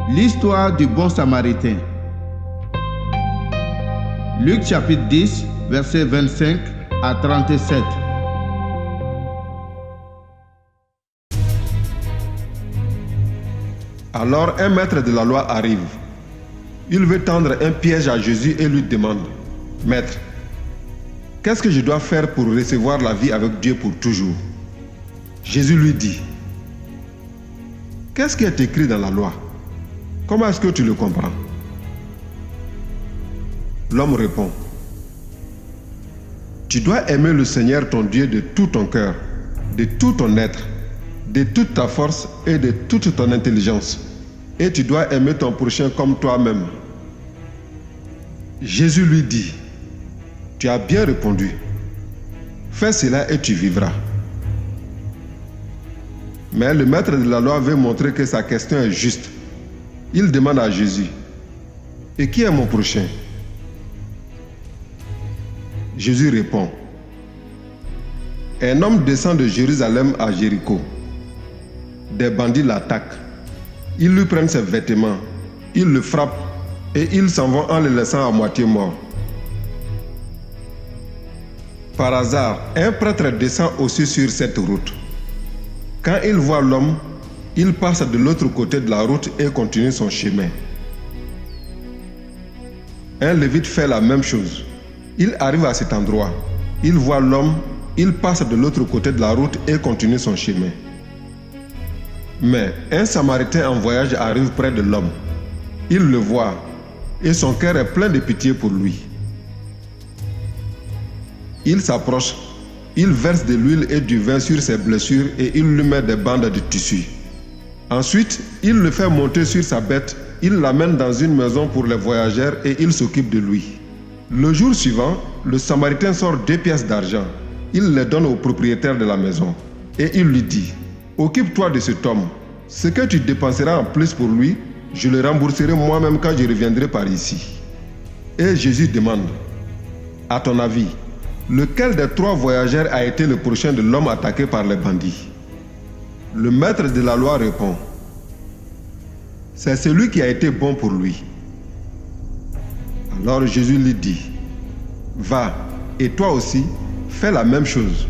L'histoire du bon samaritain. Luc chapitre 10, versets 25 à 37. Alors un maître de la loi arrive. Il veut tendre un piège à Jésus et lui demande: Maître, qu'est-ce que je dois faire pour recevoir la vie avec Dieu pour toujours? Jésus lui dit: Qu'est-ce qui est écrit dans la loi? Comment est-ce que tu le comprends? L'homme répond: Tu dois aimer le Seigneur ton Dieu de tout ton cœur, de tout ton être, de toute ta force et de toute ton intelligence. Et tu dois aimer ton prochain comme toi-même. Jésus lui dit: Tu as bien répondu. Fais cela et tu vivras. Mais le maître de la loi veut montrer que sa question est juste. Il demande à Jésus: Et qui est mon prochain? Jésus répond: Un homme descend de Jérusalem à Jéricho. Des bandits l'attaquent. Ils lui prennent ses vêtements, ils le frappent et ils s'en vont en le laissant à moitié mort. Par hasard, un prêtre descend aussi sur cette route. Quand il voit l'homme, il passe de l'autre côté de la route et continue son chemin. Un lévite fait la même chose. Il arrive à cet endroit. Il voit l'homme, il passe de l'autre côté de la route et continue son chemin. Mais un Samaritain en voyage arrive près de l'homme. Il le voit et son cœur est plein de pitié pour lui. Il s'approche, il verse de l'huile et du vin sur ses blessures et il lui met des bandes de tissu. Ensuite, il le fait monter sur sa bête, il l'amène dans une maison pour les voyageurs et il s'occupe de lui. Le jour suivant, le Samaritain sort 2 pièces d'argent. Il les donne au propriétaire de la maison et il lui dit: Occupe-toi de cet homme. Ce que tu dépenseras en plus pour lui, je le rembourserai moi-même quand je reviendrai par ici. Et Jésus demande: À ton avis, lequel des 3 voyageurs a été le prochain de l'homme attaqué par les bandits? Le maître de la loi répond: C'est celui qui a été bon pour lui. Alors Jésus lui dit: Va, et toi aussi, fais la même chose.